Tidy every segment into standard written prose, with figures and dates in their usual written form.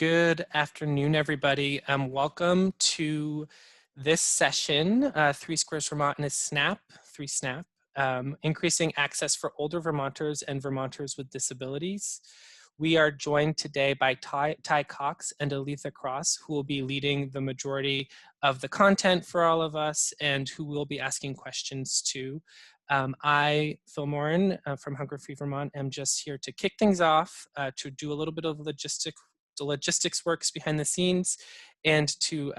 Good afternoon, everybody. Welcome to this session, 3 Squares Vermont and a SNAP, 3SNAP, increasing access for older Vermonters and Vermonters with disabilities. We are joined today by Ty Cox and Aletha Cross, who will be leading the majority of the content for all of us and who will be asking questions to. I, Phil Morin from Hunger Free Vermont, am just here to kick things off, to do a little bit of logistics works behind the scenes, and to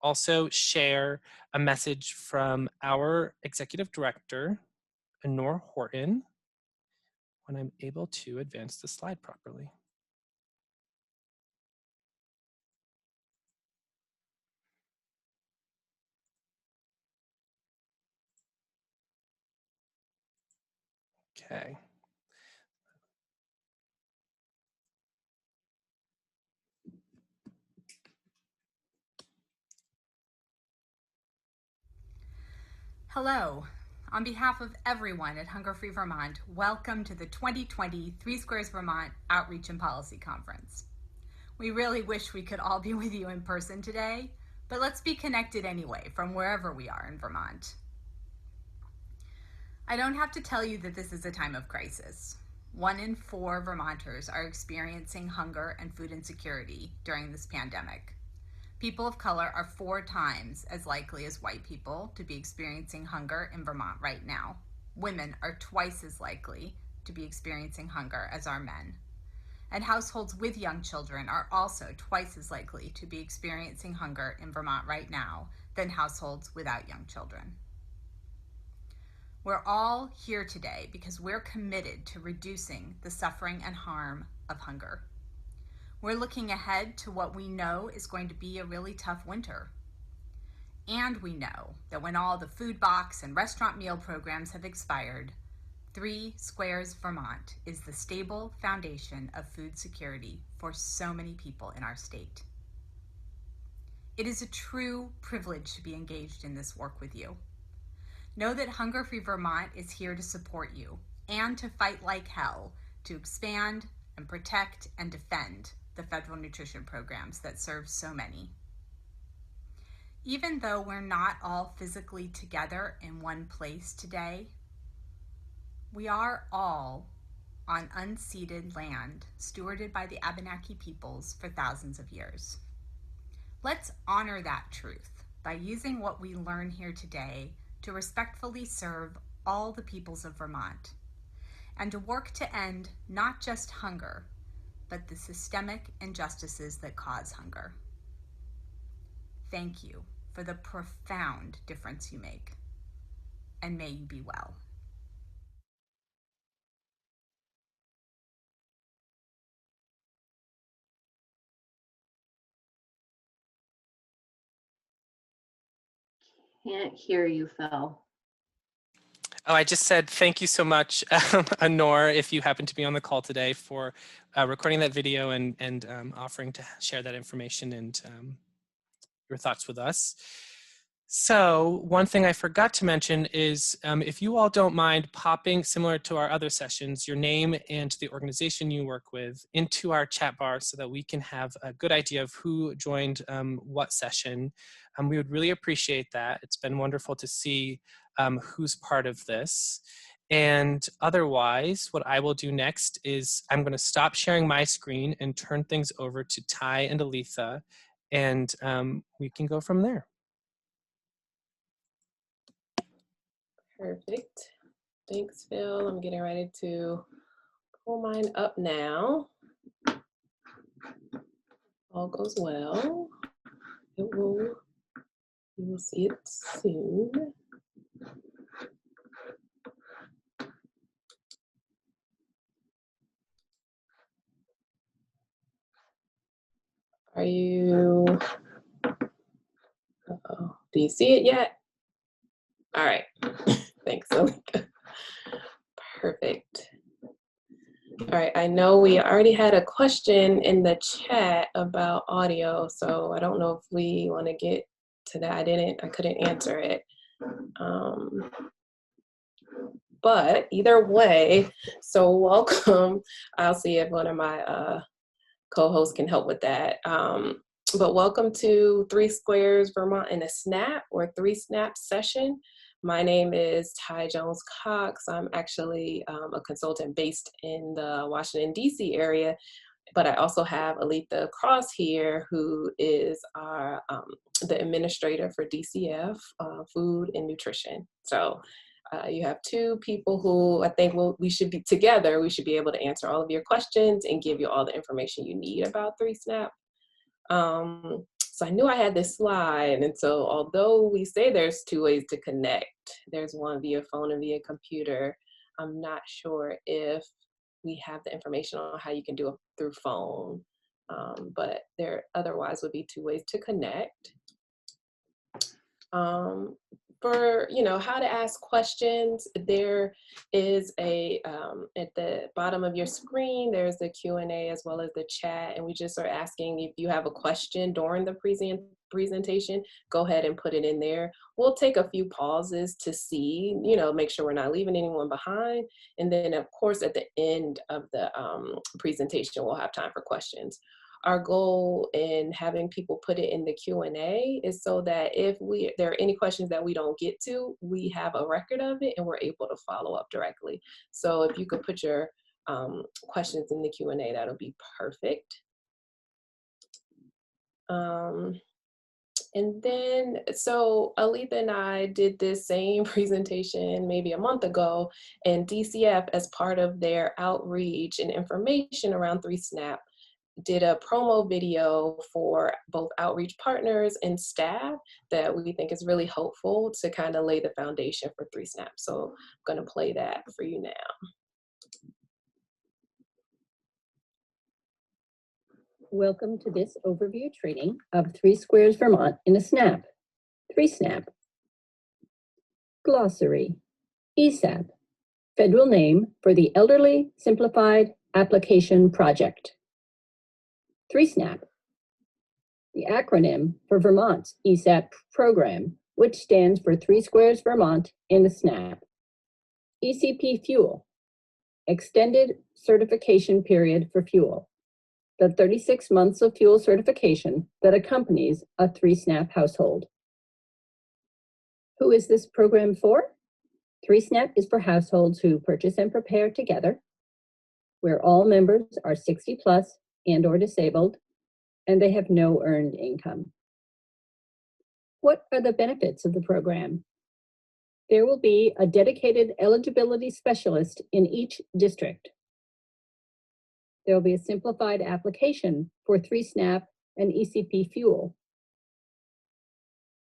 also share a message from our executive director, Honor Horton, when I'm able to advance the slide properly. Okay. Hello. On behalf of everyone at Hunger Free Vermont, welcome to the 2020 3 Squares Vermont Outreach and Policy Conference. We really wish we could all be with you in person today, but let's be connected anyway from wherever we are in Vermont. I don't have to tell you that this is a time of crisis. 1 in 4 Vermonters are experiencing hunger and food insecurity during this pandemic. People of color are 4 times as likely as white people to be experiencing hunger in Vermont right now. Women are twice as likely to be experiencing hunger as are men. And households with young children are also twice as likely to be experiencing hunger in Vermont right now than households without young children. We're all here today because we're committed to reducing the suffering and harm of hunger. We're looking ahead to what we know is going to be a really tough winter. And we know that when all the food box and restaurant meal programs have expired, 3 Squares Vermont is the stable foundation of food security for so many people in our state. It is a true privilege to be engaged in this work with you. Know that Hunger Free Vermont is here to support you and to fight like hell to expand and protect and defend the federal nutrition programs that serve so many. Even though we're not all physically together in one place today, we are all on unceded land stewarded by the Abenaki peoples for thousands of years. Let's honor that truth by using what we learn here today to respectfully serve all the peoples of Vermont and to work to end not just hunger, but the systemic injustices that cause hunger. Thank you for the profound difference you make, and may you be well. Can't hear you, Phil. Oh, I just said thank you so much, Honor, if you happen to be on the call today, for recording that video and offering to share that information and your thoughts with us. So one thing I forgot to mention is if you all don't mind popping, similar to our other sessions, your name and the organization you work with into our chat bar so that we can have a good idea of who joined what session. We would really appreciate that. It's been wonderful to see who's part of this. And otherwise, what I will do next is I'm going to stop sharing my screen and turn things over to Ty and Aletha, and we can go from there. Perfect. Thanks, Phil. I'm getting ready to pull mine up now. All goes well. You will see it soon. Are you, uh-oh, do you see it yet? All right, thanks, Alika. Perfect. All right, I know we already had a question in the chat about audio, so I don't know if we want to get to that. I couldn't answer it. But either way, so welcome. I'll see if one of my co-host can help with that. But welcome to 3 Squares Vermont in a Snap, or 3SNAP session. My name is Ty Jones Cox. I'm actually a consultant based in the Washington, D.C. area, but I also have Aletha Cross here, who is our, the administrator for DCF, Food and Nutrition. So you have two people who I think we should be together. We should be able to answer all of your questions and give you all the information you need about 3SNAP. So I knew I had this slide, and so although we say there's two ways to connect, there's one via phone and via computer, I'm not sure if we have the information on how you can do it through phone, but there otherwise would be two ways to connect. For how to ask questions, there is a at the bottom of your screen, there's the Q&A as well as the chat, and we just are asking if you have a question during the presentation, go ahead and put it in there. We'll take a few pauses to see, make sure we're not leaving anyone behind, and then of course at the end of the presentation we'll have time for questions. Our goal in having people put it in the Q&A is so that if there are any questions that we don't get to, we have a record of it and we're able to follow up directly. So if you could put your questions in the Q&A, that'll be perfect. And then, so Aletha and I did this same presentation maybe a month ago, and DCF, as part of their outreach and information around 3SNAP, did a promo video for both outreach partners and staff that we think is really helpful to kind of lay the foundation for 3SNAP. So I'm going to play that for you now. Welcome to this overview training of 3 Squares Vermont in a Snap. 3SNAP. Glossary. ESAP. Federal name for the Elderly Simplified Application Project. 3SNAP, the acronym for Vermont's ESAP program, which stands for 3 Squares Vermont in a Snap. ECP Fuel, extended certification period for fuel, the 36 months of fuel certification that accompanies a 3SNAP household. Who is this program for? 3SNAP is for households who purchase and prepare together, where all members are 60 plus and/or disabled, and they have no earned income. What are the benefits of the program? There will be a dedicated eligibility specialist in each district. There will be a simplified application for 3SNAP and ECP Fuel.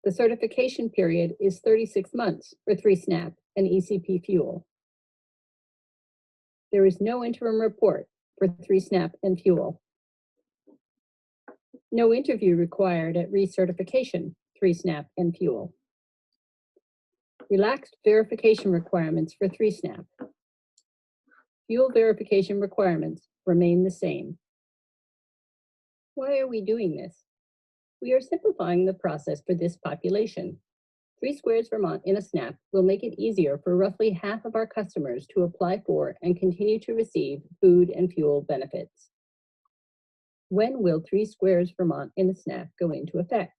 The certification period is 36 months for 3SNAP and ECP Fuel. There is no interim report for 3SNAP and Fuel. No interview required at recertification, 3SNAP and Fuel. Relaxed verification requirements for 3SNAP. Fuel verification requirements remain the same. Why are we doing this? We are simplifying the process for this population. 3 Squares Vermont in a Snap will make it easier for roughly half of our customers to apply for and continue to receive food and fuel benefits. When will 3 Squares Vermont in a Snap go into effect?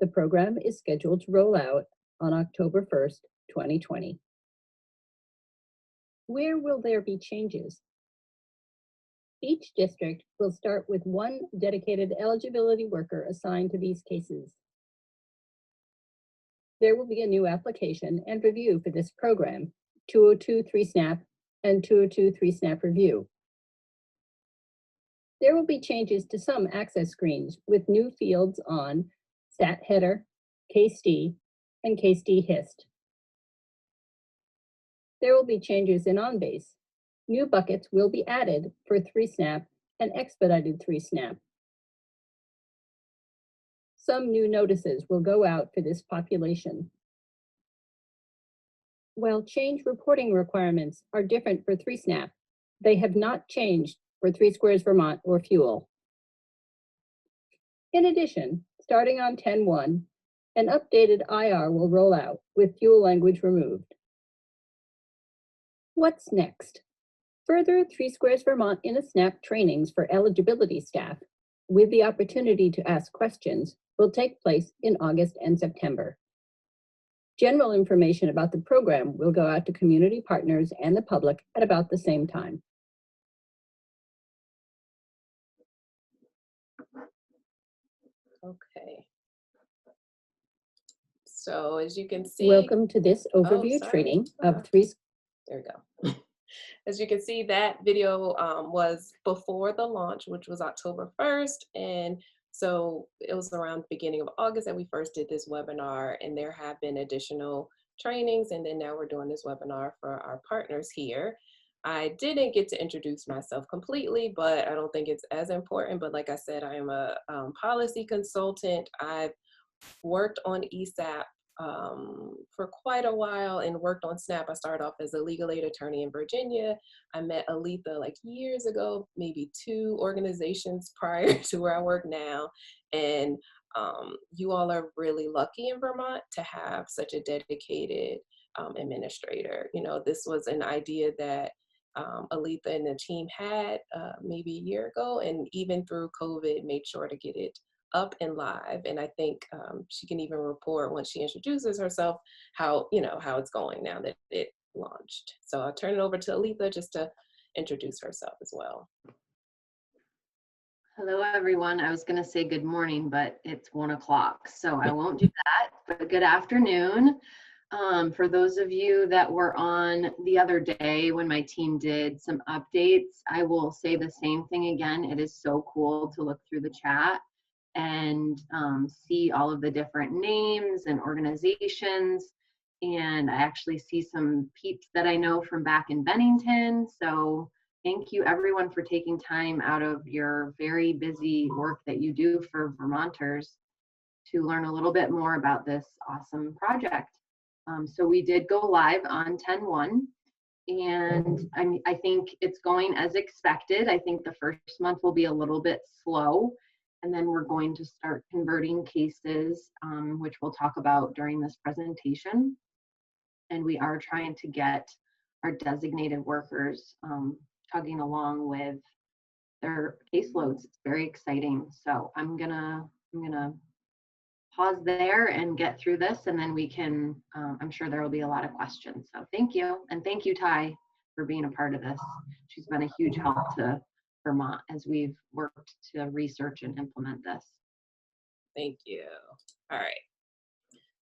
The program is scheduled to roll out on October 1st, 2020. Where will there be changes? Each district will start with one dedicated eligibility worker assigned to these cases. There will be a new application and review for this program, 202 3SNAP and 202 3SNAP Review. There will be changes to some access screens with new fields on Stat Header, Case-D, and Case-D Hist. There will be changes in OnBase. New buckets will be added for 3SNAP and expedited 3SNAP. Some new notices will go out for this population. While change reporting requirements are different for 3SNAP, they have not changed for 3 Squares Vermont or Fuel. In addition, starting on 10/1, an updated IR will roll out with fuel language removed. What's next? Further 3Squares Vermont in a SNAP trainings for eligibility staff with the opportunity to ask questions will take place in August and September. General information about the program will go out to community partners and the public at about the same time. Okay. So as you can see, Welcome to this overview training of three. There we go. As you can see, that video was before the launch, which was October 1st. And so it was around the beginning of August that we first did this webinar, and there have been additional trainings. And then now we're doing this webinar for our partners here. I didn't get to introduce myself completely, but I don't think it's as important. But like I said, I am a policy consultant. I've worked on ESAP for quite a while and worked on SNAP. I started off as a legal aid attorney in Virginia. I met Aletha like years ago, maybe 2 organizations prior to where I work now. And you all are really lucky in Vermont to have such a dedicated administrator. You know, this was an idea that Aletha and the team had maybe a year ago, and even through COVID made sure to get it up and live. And I think she can even report once she introduces herself how, you know, how it's going now that it launched. So I'll turn it over to Aletha just to introduce herself as well. Hello, everyone. I was going to say good morning, but it's 1 o'clock, so I won't do that. But good afternoon. For those of you that were on the other day when my team did some updates, I will say the same thing again. It is so cool to look through the chat and see all of the different names and organizations. And I actually see some peeps that I know from back in Bennington. So thank you everyone for taking time out of your very busy work that you do for Vermonters to learn a little bit more about this awesome project. So we did go live on 10/1, and I think it's going as expected. I think the first month will be a little bit slow, and then we're going to start converting cases, which we'll talk about during this presentation. And we are trying to get our designated workers tugging along with their caseloads. It's very exciting. So I'm gonna pause there and get through this, and then we can, I'm sure there will be a lot of questions. So thank you. And thank you, Ty, for being a part of this. She's been a huge help to Vermont as we've worked to research and implement this. Thank you. All right.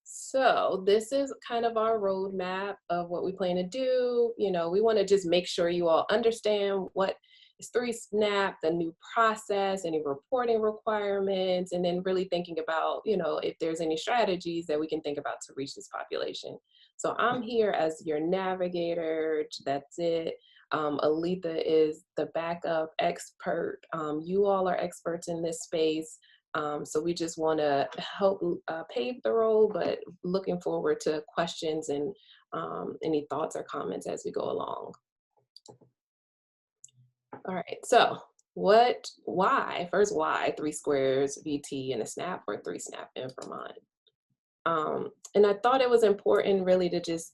So this is kind of our roadmap of what we plan to do. You know, we want to just make sure you all understand what is 3SNAP, the new process, any reporting requirements, and then really thinking about, you know, if there's any strategies that we can think about to reach this population. So I'm here as your navigator. That's it. Aletha is the backup expert. You all are experts in this space. So we just want to help pave the road, but looking forward to questions and any thoughts or comments as we go along. All right, so why 3SquaresVT and a SNAP or 3SNAP in Vermont? And I thought it was important really to just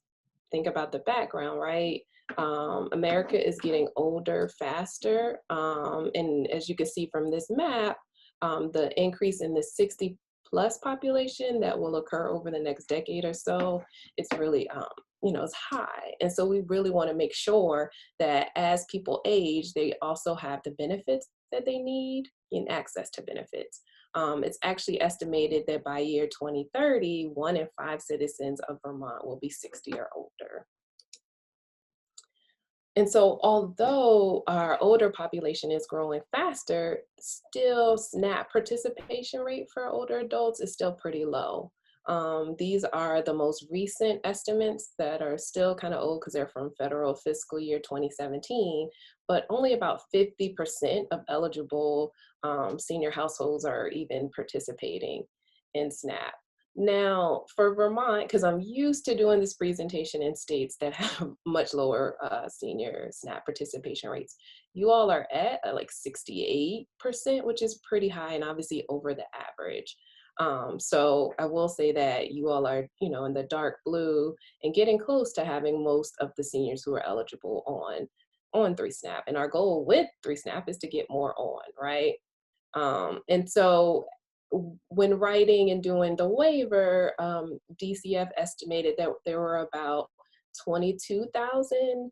think about the background, right? America is getting older faster. And as you can see from this map, the increase in the 60+ population that will occur over the next decade or so, it's really, you know, it's high. And so we really want to make sure that as people age, they also have the benefits that they need and access to benefits. It's actually estimated that by year 2030, 1 in 5 citizens of Vermont will be 60 or older. And so although our older population is growing faster, still SNAP participation rate for older adults is still pretty low. These are the most recent estimates that are still kind of old because they're from federal fiscal year 2017, but only about 50% of eligible senior households are even participating in SNAP. Now, for Vermont, because I'm used to doing this presentation in states that have much lower senior SNAP participation rates, you all are at like 68%, which is pretty high and obviously over the average. So I will say that you all are, you know, in the dark blue and getting close to having most of the seniors who are eligible on on 3SNAP. And our goal with 3SNAP is to get more on, right? And so when writing and doing the waiver, DCF estimated that there were about 22,000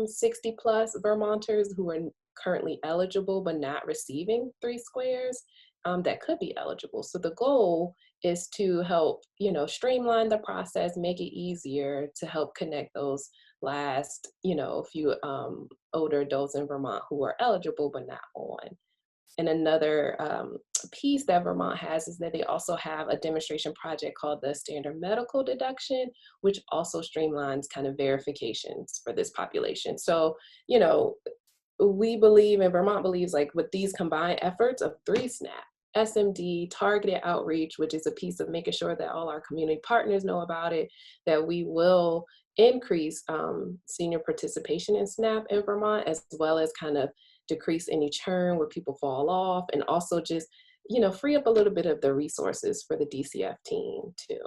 60 plus Vermonters who are currently eligible but not receiving 3Squares that could be eligible. So the goal is to help, you know, streamline the process, make it easier to help connect those last, you know, few older adults in Vermont who are eligible but not on. And another piece that Vermont has is that they also have a demonstration project called the Standard Medical Deduction, which also streamlines kind of verifications for this population. So, you know, we believe, and Vermont believes, like with these combined efforts of 3SNAP, SMD, targeted outreach, which is a piece of making sure that all our community partners know about it, that we will increase senior participation in SNAP in Vermont, as well as kind of decrease any churn where people fall off, and also just, you know, free up a little bit of the resources for the DCF team too.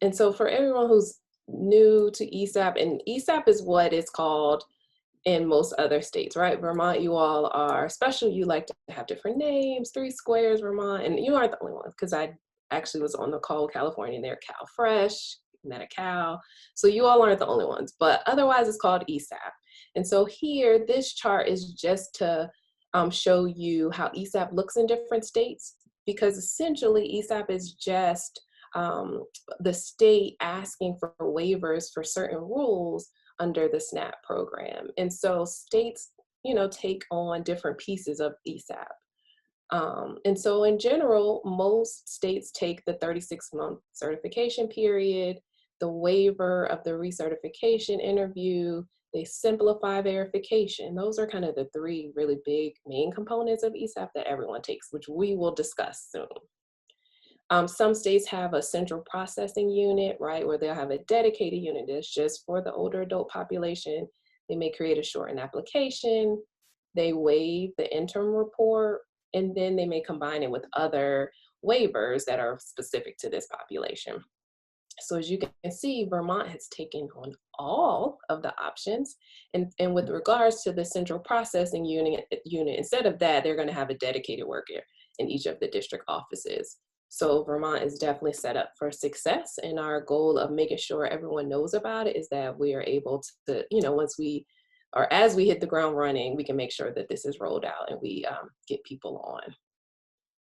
And so for everyone who's new to ESAP, and ESAP is what it's called in most other states, right? Vermont, you all are special. You like to have different names, 3Squares, Vermont, and you aren't the only ones, because I actually was on the call with California, they're Cal Fresh, Medi-Cal. So you all aren't the only ones, but otherwise it's called ESAP. And so here, this chart is just to show you how ESAP looks in different states, because essentially ESAP is just the state asking for waivers for certain rules under the SNAP program. And so states, you know, take on different pieces of ESAP. And so in general, most states take the 36-month certification period, the waiver of the recertification interview, they simplify verification. Those are kind of the three really big main components of ESAP that everyone takes, which we will discuss soon. Some states have a central processing unit, right, where they'll have a dedicated unit that's just for the older adult population. They may create a shortened application, they waive the interim report, and then they may combine it with other waivers that are specific to this population. So as you can see, Vermont has taken on all of the options. And with regards to the central processing unit, instead of that, they're going to have a dedicated worker in each of the district offices. So Vermont is definitely set up for success. And our goal of making sure everyone knows about it is that we are able to, you know, once we, or as we hit the ground running, we can make sure that this is rolled out and we get people on.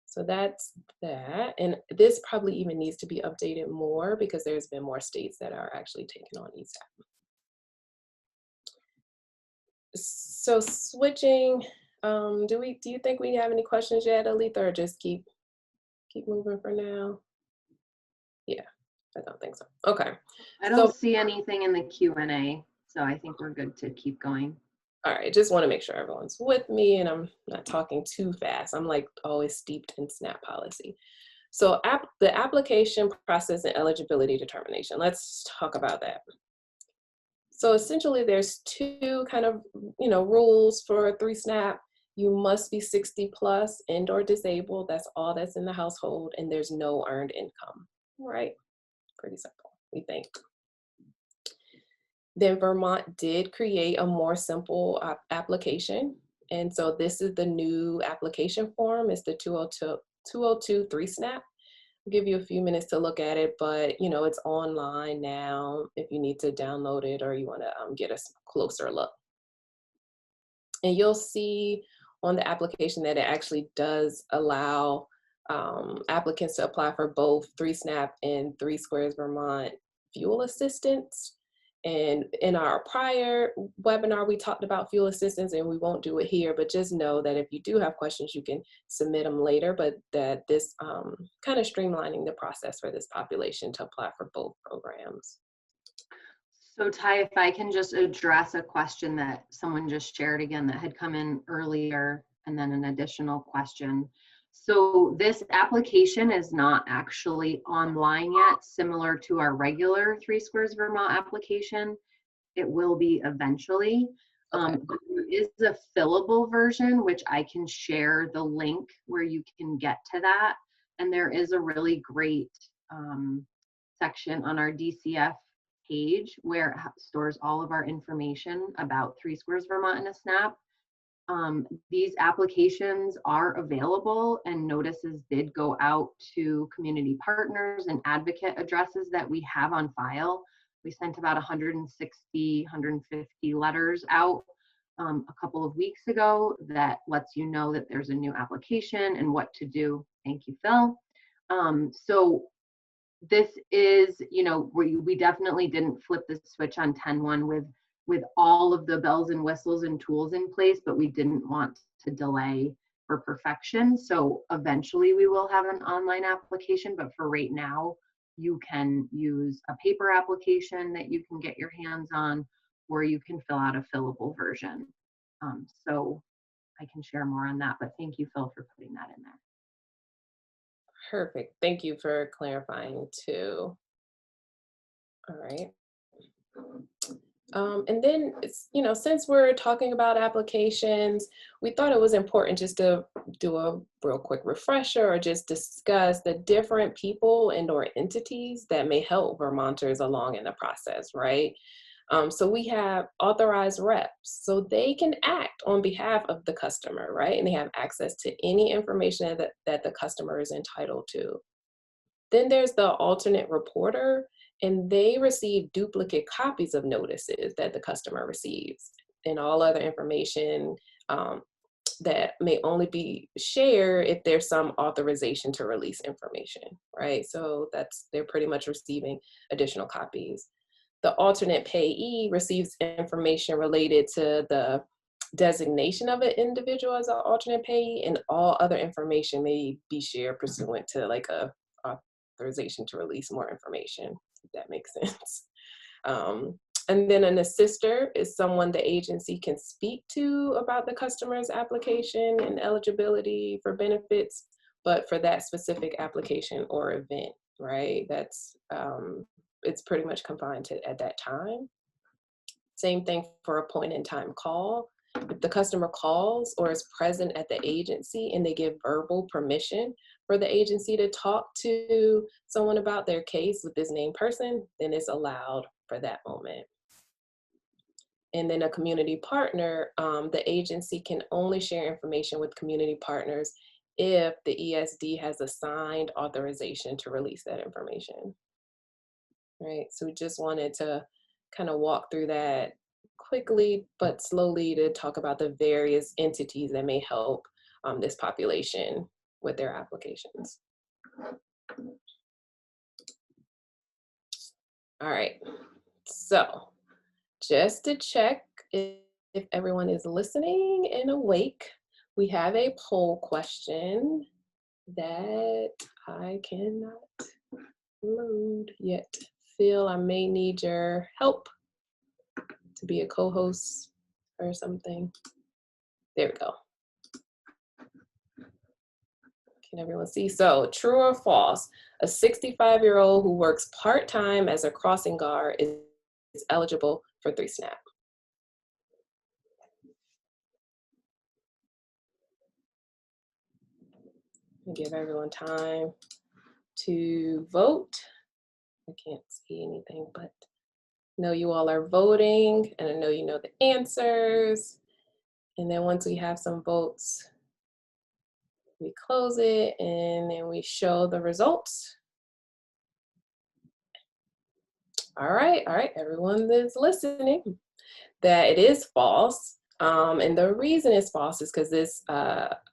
So that's that. And this probably even needs to be updated more because there's been more states that are actually taking on ESAP. So switching, do you think we have any questions yet, Aletha, or just keep moving for now? Yeah, I don't think so. Okay. I don't see anything in the Q&A, so I think we're good to keep going. All right, just want to make sure everyone's with me and I'm not talking too fast. I'm like always steeped in SNAP policy. So the application process and eligibility determination, let's talk about that. So essentially there's two kind of, you know, rules for 3SNAP. You must be 60 plus and or disabled. That's all that's in the household, and there's no earned income, right? Pretty simple, we think. Then Vermont did create a more simple application. And so this is the new application form. It's the 202 3SNAP. I'll give you a few minutes to look at it, but you know, it's online now if you need to download it or you want to get a closer look. And you'll see on the application that it actually does allow applicants to apply for both 3SNAP and 3Squares Vermont fuel assistance. And in our prior webinar, we talked about fuel assistance, and we won't do it here, but just know that if you do have questions, you can submit them later, but that this kind of streamlining the process for this population to apply for both programs. So Ty, if I can just address a question that someone just shared again that had come in earlier, and then an additional question. So this application is not actually online yet, similar to our regular 3Squares Vermont application. It will be eventually. Okay. But there is a fillable version, which I can share the link where you can get to that. And there is a really great section on our DCF page where it stores all of our information about 3Squares Vermont in a snap. These applications are available, and notices did go out to community partners and advocate addresses that we have on file. We sent about 160, 150 letters out a couple of weeks ago that lets you know that there's a new application and what to do. Thank you, Phil. So this is, you know, we definitely didn't flip the switch on 10/1 with all of the bells and whistles and tools in place, but we didn't want to delay for perfection. So eventually we will have an online application, but for right now, you can use a paper application that you can get your hands on, or you can fill out a fillable version. So I can share more on that, but thank you, Phil, for putting that in there. Perfect. Thank you for clarifying too. All right. And then, you know, since we're talking about applications, we thought it was important just to do a real quick refresher or just discuss the different people and or entities that may help Vermonters along in the process, right? So we have authorized reps, so they can act on behalf of the customer, right? And they have access to any information that the customer is entitled to. Then there's the alternate reporter, and they receive duplicate copies of notices that the customer receives and all other information that may only be shared if there's some authorization to release information, right? So they're pretty much receiving additional copies. The alternate payee receives information related to the designation of an individual as an alternate payee, and all other information may be shared pursuant to like a authorization to release more information, if that makes sense. And then an assister is someone the agency can speak to about the customer's application and eligibility for benefits, but for that specific application or event, right? That's, it's pretty much confined to at that time. Same thing for a point in time call. If the customer calls or is present at the agency and they give verbal permission for the agency to talk to someone about their case with this named person, then it's allowed for that moment. And then a community partner, the agency can only share information with community partners if the ESD has a signed authorization to release that information. Right, so we just wanted to kind of walk through that quickly but slowly to talk about the various entities that may help this population with their applications. All right, so just to check if everyone is listening and awake, we have a poll question that I cannot load yet. Phil, I may need your help to be a co-host or something. There we go. Can everyone see? So true or false, a 65-year-old who works part-time as a crossing guard is eligible for 3SNAP. Give everyone time to vote. I can't see anything, but I know you all are voting, and I know you know the answers. And then once we have some votes, we close it and then we show the results. All right, everyone that's listening, that it is false. And the reason it's false is because this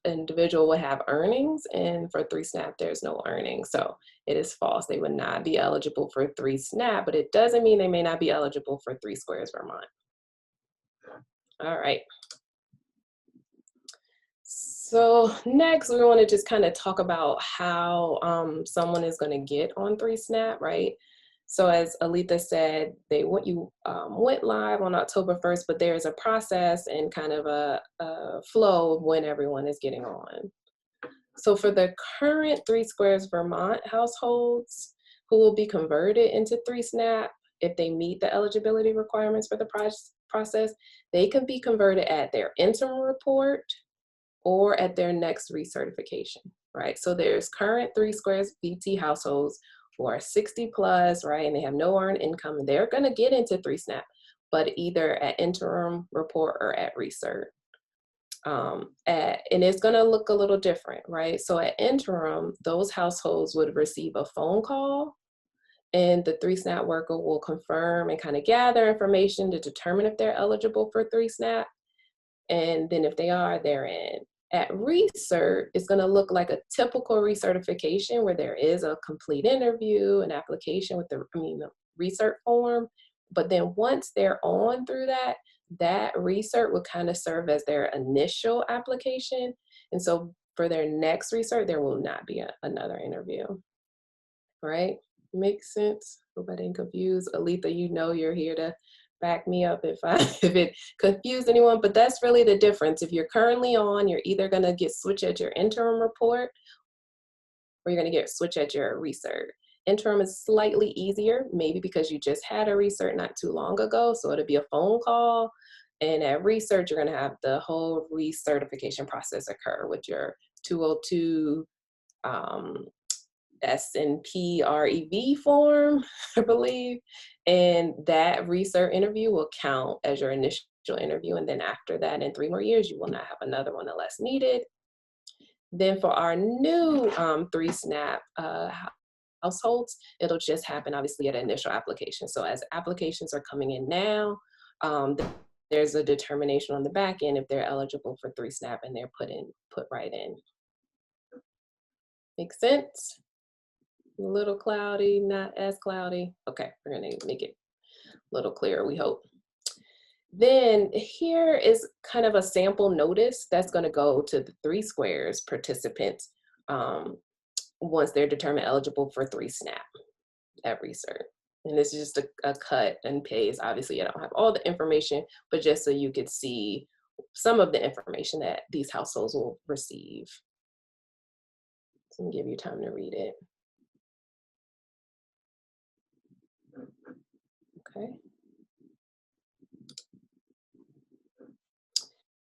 individual will have earnings, and for 3SNAP, there's no earnings. So it is false. They would not be eligible for 3SNAP, but it doesn't mean they may not be eligible for 3Squares Vermont. All right. So next, we want to just kind of talk about how someone is going to get on 3SNAP, right? So as Alita said, they went live on October 1st, but there's a process and kind of a flow of when everyone is getting on. So for the current 3Squares Vermont households who will be converted into 3SNAP, if they meet the eligibility requirements for the process, they can be converted at their interim report or at their next recertification, right? So there's current 3SquaresVT households who are 60 plus, right, and they have no earned income, and they're going to get into 3SNAP, but either at interim report or at recert. And it's going to look a little different, right? So at interim, those households would receive a phone call, and the 3SNAP worker will confirm and kind of gather information to determine if they're eligible for 3SNAP. And then if they are, they're in. At recert, it's going to look like a typical recertification where there is a complete interview, an application with the recert form. But then once they're on through that, that recert would kind of serve as their initial application. And so for their next recert, there will not be another interview, right? Makes sense? Hope I didn't confuse. Aletha, you know you're here to back me up if it confused anyone, but that's really the difference. If you're currently on, you're either going to get switched at your interim report or you're going to get switched at your recert. Interim is slightly easier, maybe because you just had a recert not too long ago, so it'll be a phone call. And at recert, you're going to have the whole recertification process occur with your 202 SNPREV form, I believe. And that recert interview will count as your initial interview. And then after that, in 3 more years, you will not have another one unless needed. Then for our new 3SNAP households, it'll just happen obviously at initial application. So as applications are coming in now, there's a determination on the back end if they're eligible for 3SNAP, and they're put right in. Make sense? A little cloudy, not as cloudy. Okay, we're gonna make it a little clearer, we hope. Then here is kind of a sample notice that's gonna go to the 3Squares participants once they're determined eligible for 3SNAP at recert. And this is just a cut and paste. Obviously, I don't have all the information, but just so you could see some of the information that these households will receive. So I'm gonna give you time to read it. Okay.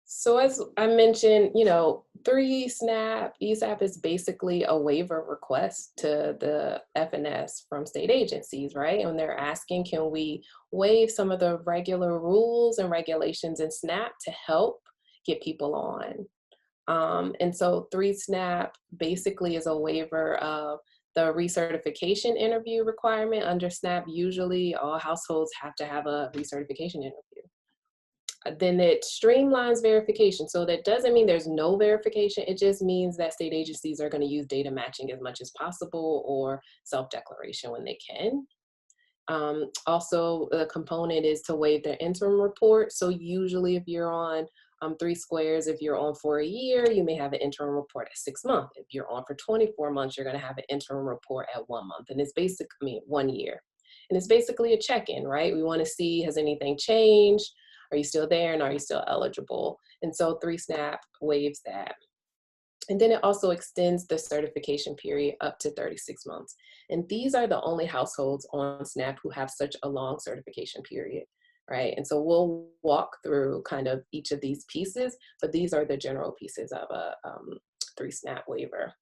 So as I mentioned, 3SNAP, ESAP is basically a waiver request to the FNS from state agencies, right? And they're asking, can we waive some of the regular rules and regulations in SNAP to help get people on? And so 3SNAP basically is a waiver of the recertification interview requirement. Under SNAP, usually all households have to have a recertification interview. Then it streamlines verification. So that doesn't mean there's no verification. It just means that state agencies are going to use data matching as much as possible or self-declaration when they can. Also, the component is to waive their interim report. So usually if you're on 3Squares, if you're on for a year, you may have an interim report at 6 months. If you're on for 24 months, you're going to have an interim report at 1 month. And it's basically 1 year. And it's basically a check-in, right? We want to see, has anything changed? Are you still there, and are you still eligible? And so 3SNAP waives that. And then it also extends the certification period up to 36 months. And these are the only households on SNAP who have such a long certification period, right? And so we'll walk through kind of each of these pieces, but these are the general pieces of a 3SNAP waiver.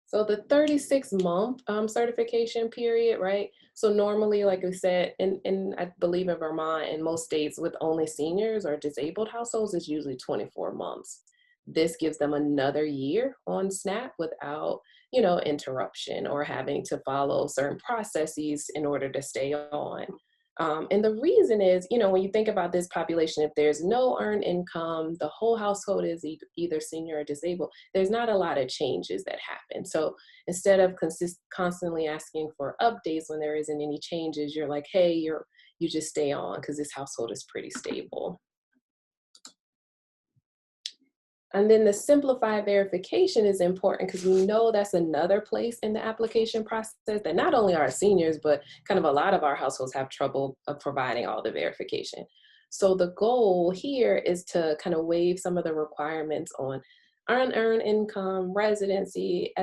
So the 36-month certification period, right? So normally, like we said, in I believe in Vermont and most states with only seniors or disabled households, it's usually 24 months. This gives them another year on SNAP without, interruption or having to follow certain processes in order to stay on. And the reason is, when you think about this population, if there's no earned income, the whole household is either senior or disabled, there's not a lot of changes that happen. So instead of constantly asking for updates when there isn't any changes, you're like, hey, you just stay on because this household is pretty stable. And then the simplified verification is important because we know that's another place in the application process that not only our seniors, but kind of a lot of our households have trouble of providing all the verification. So the goal here is to kind of waive some of the requirements on unearned income, residency,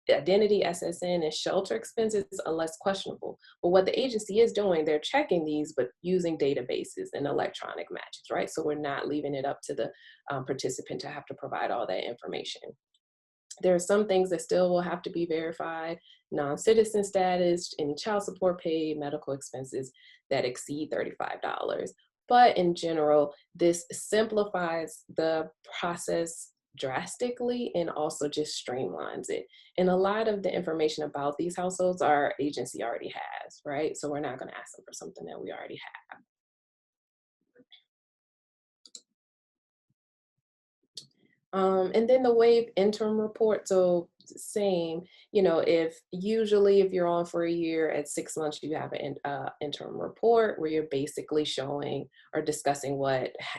identity, SSN, and shelter expenses are less questionable. But what the agency is doing, they're checking these, but using databases and electronic matches, right? So we're not leaving it up to the participant to have to provide all that information. There are some things that still will have to be verified: non-citizen status, any child support paid, medical expenses that exceed $35. But in general, this simplifies the process drastically and also just streamlines it. And a lot of the information about these households our agency already has, right? So we're not going to ask them for something that we already have. And then the WAVE interim report, so same, if you're on for a year, at 6 months, you have an interim report where you're basically showing or discussing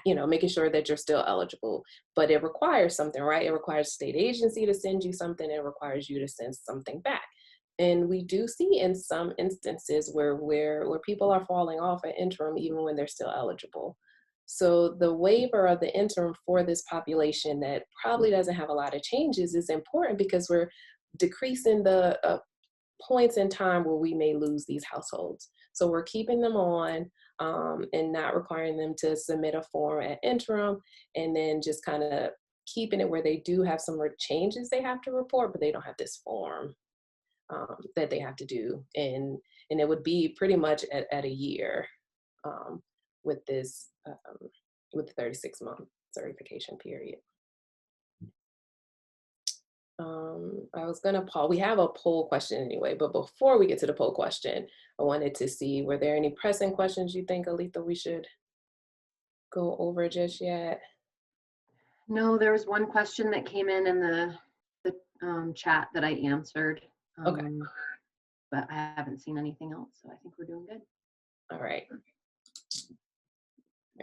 making sure that you're still eligible. But it requires something, right? It requires state agency to send you something. It requires you to send something back. And we do see in some instances where people are falling off an interim even when they're still eligible. So the waiver of the interim for this population that probably doesn't have a lot of changes is important because we're decreasing the points in time where we may lose these households. So we're keeping them on and not requiring them to submit a form at interim, and then just kind of keeping it where they do have some changes they have to report, but they don't have this form that they have to do. And it would be pretty much at a year with this, with the 36-month certification period. I was gonna pause. We have a poll question anyway, but before we get to the poll question, I wanted to see, were there any pressing questions you think, Aletha, we should go over just yet? No, there was one question that came in the chat that I answered. Okay. But I haven't seen anything else, so I think we're doing good. All right.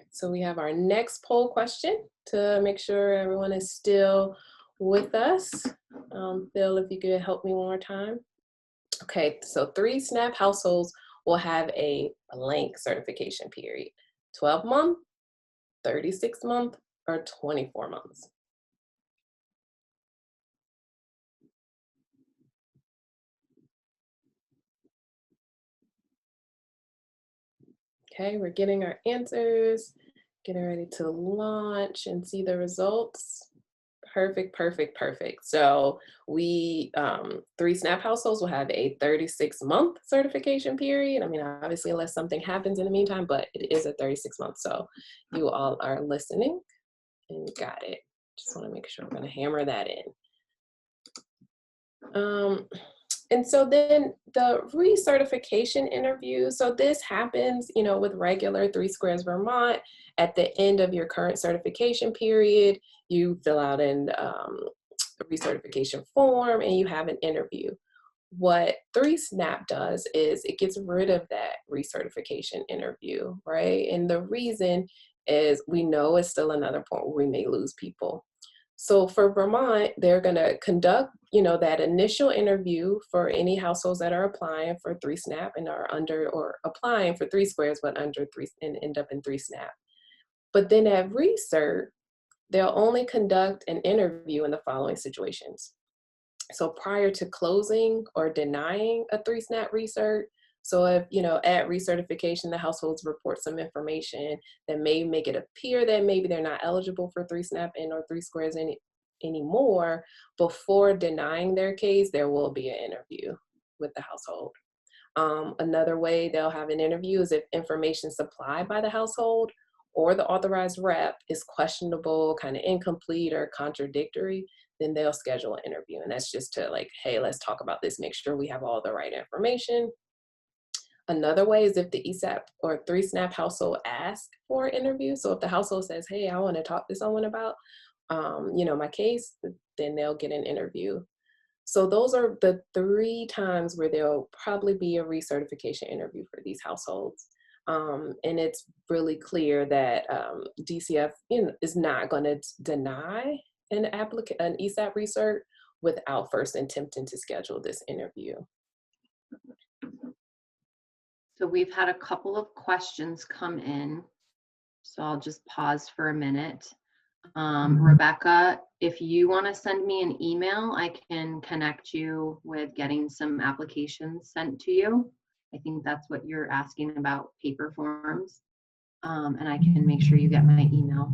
So we have our next poll question to make sure everyone is still with us. Phil, if you could help me one more time. Okay, so 3SNAP households will have a blank certification period: 12-month, 36-month, or 24 months. Okay, we're getting our answers, getting ready to launch and see the results. Perfect, perfect, perfect. So we, 3SNAP households will have a 36-month certification period. I mean, obviously, unless something happens in the meantime, but it is a 36 months. So you all are listening and got it. Just want to make sure I'm going to hammer that in. And so then the recertification interview, so this happens, with regular 3Squares Vermont. At the end of your current certification period, you fill out a recertification form and you have an interview. What 3SNAP does is it gets rid of that recertification interview, right? And the reason is we know it's still another point where we may lose people. So for Vermont, they're going to conduct, that initial interview for any households that are applying for 3SNAP and are under, or applying for 3Squares, but under 3 and end up in 3SNAP. But then at recert, they'll only conduct an interview in the following situations. So prior to closing or denying a 3SNAP recert, so if, at recertification, the households report some information that may make it appear that maybe they're not eligible for 3SNAP and or 3Squares anymore, before denying their case, there will be an interview with the household. Another way they'll have an interview is if information supplied by the household or the authorized rep is questionable, kind of incomplete or contradictory, then they'll schedule an interview. And that's just to hey, let's talk about this, make sure we have all the right information. Another way is if the ESAP or 3SNAP household asks for an interview. So if the household says, hey, I want to talk to someone about, my case, then they'll get an interview. So those are the 3 times where there'll probably be a recertification interview for these households. And it's really clear that DCF is not going to deny an ESAP recert without first attempting to schedule this interview. So we've had a couple of questions come in, so I'll just pause for a minute. Rebecca, if you want to send me an email, I can connect you with getting some applications sent to you. I think that's what you're asking about, paper forms. And I can make sure you get my email.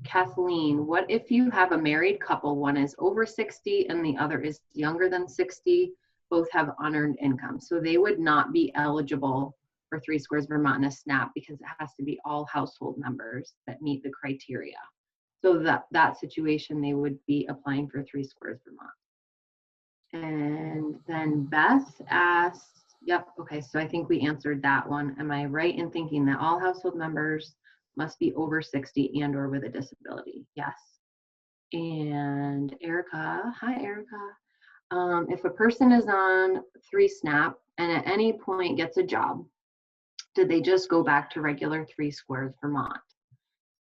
Kathleen, what if you have a married couple, one is over 60 and the other is younger than 60, both have unearned income? So they would not be eligible for 3Squares Vermont and a SNAP because it has to be all household members that meet the criteria. So that situation, they would be applying for 3Squares Vermont. And then Beth asked, yep, okay, so I think we answered that one. Am I right in thinking that all household members must be over 60 and or with a disability? Yes. And Erica, hi Erica. If a person is on 3SNAP and at any point gets a job, did they just go back to regular 3Squares Vermont?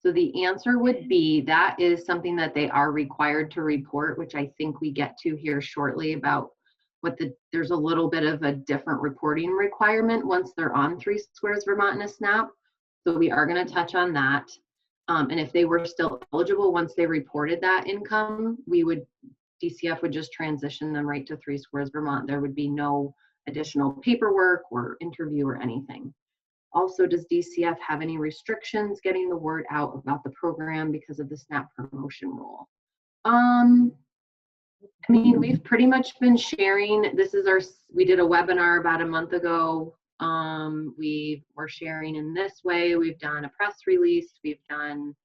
So the answer would be that is something that they are required to report, which I think we get to here shortly about what there's a little bit of a different reporting requirement once they're on 3Squares Vermont and a SNAP. So we are going to touch on that. And if they were still eligible once they reported that income, DCF would just transition them right to 3Squares Vermont. There would be no additional paperwork or interview or anything. Also, does DCF have any restrictions getting the word out about the program because of the SNAP promotion rule? I mean, we've pretty much been sharing. We did a webinar about a month ago. We were sharing in this way. We've done a press release. We've done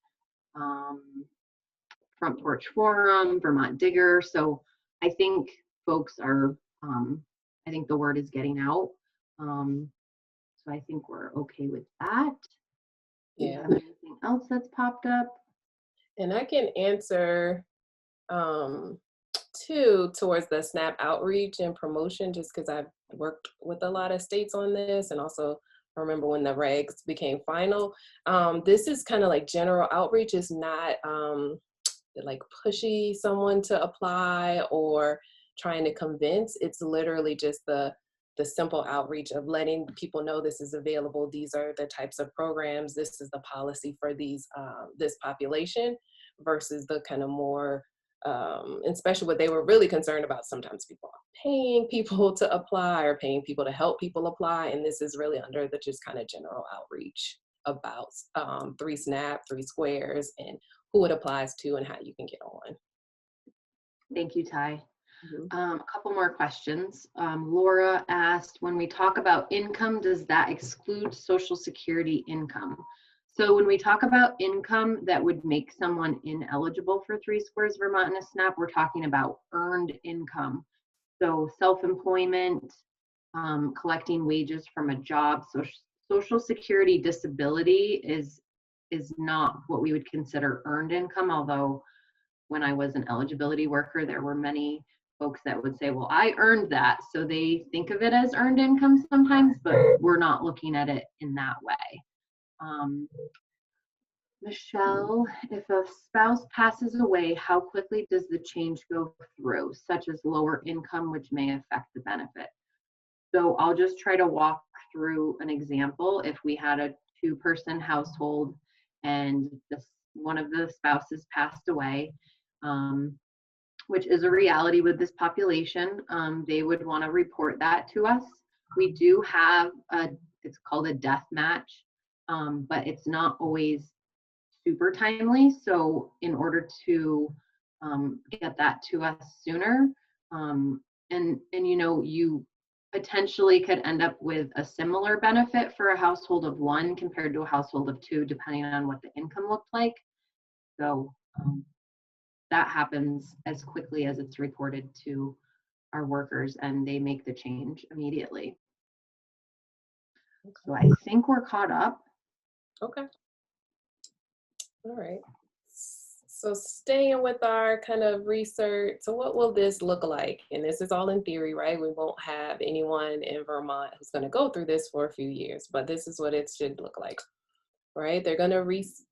Front Porch Forum, Vermont Digger. So I think folks are, I think the word is getting out. So I think we're okay with that. Do you have anything else that's popped up? And I can answer too towards the SNAP outreach and promotion, just because I've worked with a lot of states on this, and also I remember when the regs became final. This is kind of like general outreach. Is not like pushy someone to apply or trying to convince. It's literally just the simple outreach of letting people know this is available. These are the types of programs. This is the policy for these this population, versus the kind of more, and especially what they were really concerned about. Sometimes people are paying people to apply or paying people to help people apply. And this is really under the just kind of general outreach about 3SNAP, 3Squares, and who it applies to and how you can get on. Thank you, Ty. A couple more questions. Laura asked, when we talk about income, does that exclude Social Security income? So when we talk about income that would make someone ineligible for 3Squares Vermont and a SNAP, we're talking about earned income. So self-employment, collecting wages from a job. Social Security disability is not what we would consider earned income, although when I was an eligibility worker, there were many folks that would say, well, I earned that. So they think of it as earned income sometimes, but we're not looking at it in that way. Michelle, if a spouse passes away, how quickly does the change go through, such as lower income, which may affect the benefit? So I'll just try to walk through an example. If we had a 2-person household and one of the spouses passed away, which is a reality with this population, they would want to report that to us. We do have it's called a death match, but it's not always super timely. So in order to get that to us sooner, and you know, you potentially could end up with a similar benefit for a household of 1 compared to a household of 2, depending on what the income looked like. So that happens as quickly as it's reported to our workers, and they make the change immediately. So I think we're caught up. Okay. All right. So staying with our kind of research, so what will this look like? And this is all in theory, right? We won't have anyone in Vermont who's going to go through this for a few years, but this is what it should look like, right? They're going to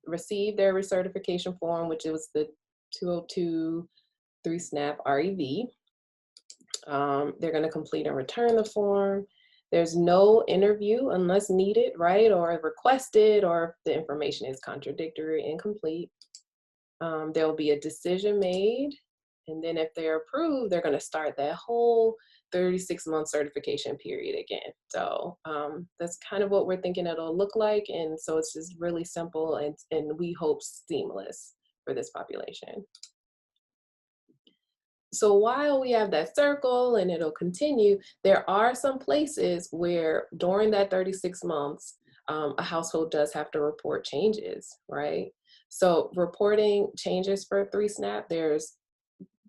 receive their recertification form, which was the 202 3SNAP REV. They're going to complete and return the form. There's no interview unless needed, right? Or requested, or if the information is contradictory, incomplete. There will be a decision made And then if they're approved, they're going to start that whole 36-month certification period again. So that's kind of what we're thinking it'll look like. And so it's just really simple and we hope seamless for this population. So while we have that circle and it'll continue, there are some places where during that 36 months, a household does have to report changes, right? So reporting changes for 3SNAP, there's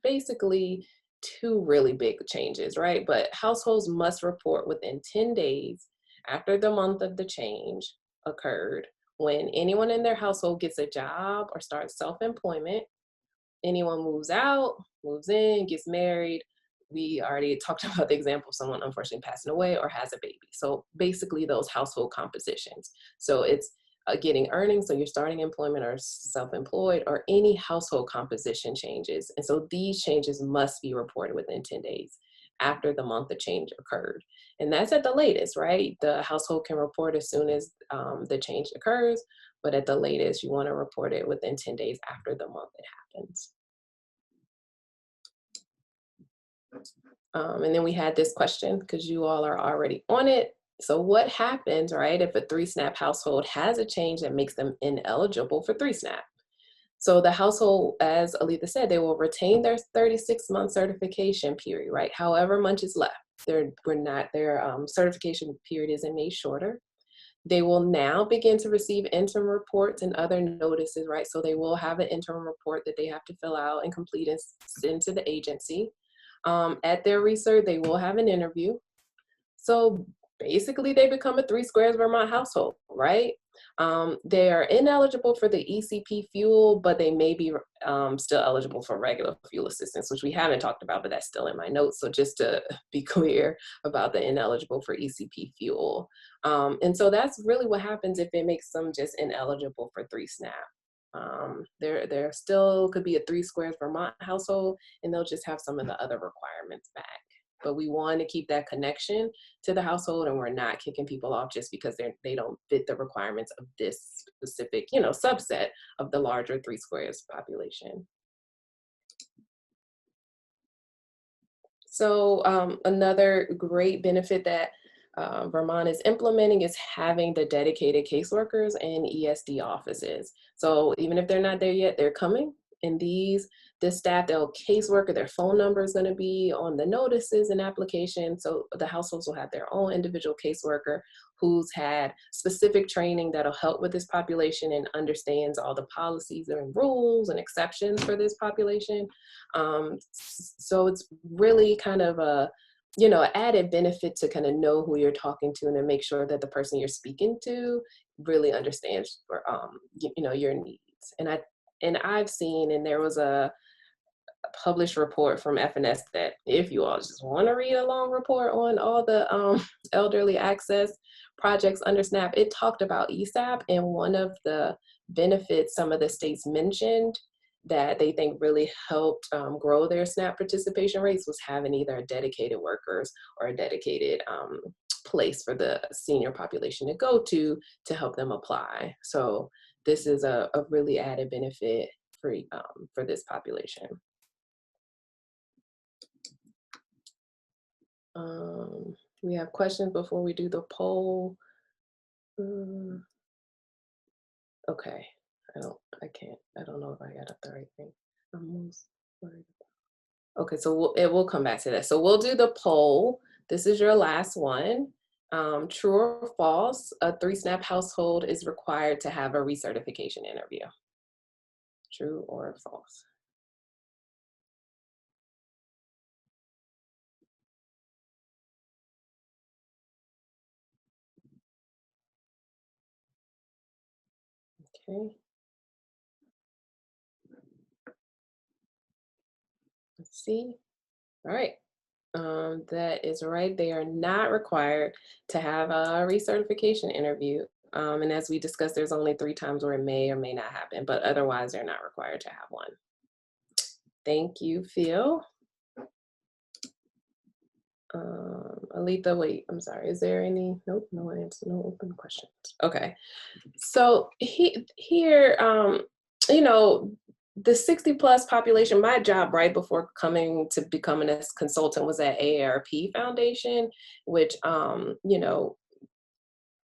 basically two really big changes, right? But households must report within 10 days after the month of the change occurred when anyone in their household gets a job or starts self-employment, anyone moves out, moves in, gets married. We already talked about the example of someone unfortunately passing away or has a baby. So basically those household compositions. So it's getting earnings, so you're starting employment or self-employed, or any household composition changes. And so these changes must be reported within 10 days after the month the change occurred. And that's at the latest, right? The household can report as soon as the change occurs, but at the latest, you want to report it within 10 days after the month it happens. And then we had this question, because you all are already on it. So what happens, right, if a 3SNAP household has a change that makes them ineligible for 3SNAP? So the household, as Alita said, they will retain their 36-month certification period, right? However much is left. Their certification period isn't made shorter. They will now begin to receive interim reports and other notices, right? So they will have an interim report that they have to fill out and complete and send to the agency. At their research, they will have an interview. So basically they become a 3Squares Vermont household, right? They are ineligible for the ECP fuel, but they may be still eligible for regular fuel assistance, which we haven't talked about, but that's still in my notes. So just to be clear about the ineligible for ECP fuel. And so that's really what happens if it makes them just ineligible for 3SNAP. There still could be a 3Squares Vermont household, and they'll just have some of the other requirements back. But we want to keep that connection to the household, and we're not kicking people off just because they don't fit the requirements of this specific, subset of the larger 3Squares population. So another great benefit that Vermont is implementing is having the dedicated caseworkers and ESD offices. So even if they're not there yet, they're coming. And this staff, they'll caseworker, their phone number is going to be on the notices and applications. So the households will have their own individual caseworker who's had specific training that'll help with this population and understands all the policies and rules and exceptions for this population. So it's really kind of a added benefit to kind of know who you're talking to and to make sure that the person you're speaking to really understands your needs. And I've seen, and there was a published report from FNS that if you all just want to read a long report on all the elderly access projects under SNAP, it talked about ESAP, and one of the benefits some of the states mentioned that they think really helped grow their SNAP participation rates was having either a dedicated workers or a dedicated place for the senior population to go to help them apply. So this is a really added benefit for this population. We have questions before we do the poll. Okay, I don't know if I got up the right thing. Okay, so it will come back to that. So we'll do the poll. This is your last one. True or false, a 3SNAP household is required to have a recertification interview. True or false? Okay. Let's see. All right. That is right. They are not required to have a recertification interview. And as we discussed, there's only 3 times where it may or may not happen, but otherwise they're not required to have one. Thank you, Phil. Alita, wait, I'm sorry. Is there any, nope, no answer, no open questions. Okay. So here, the 60 plus population, my job right before coming to becoming a consultant was at AARP Foundation, which, you know,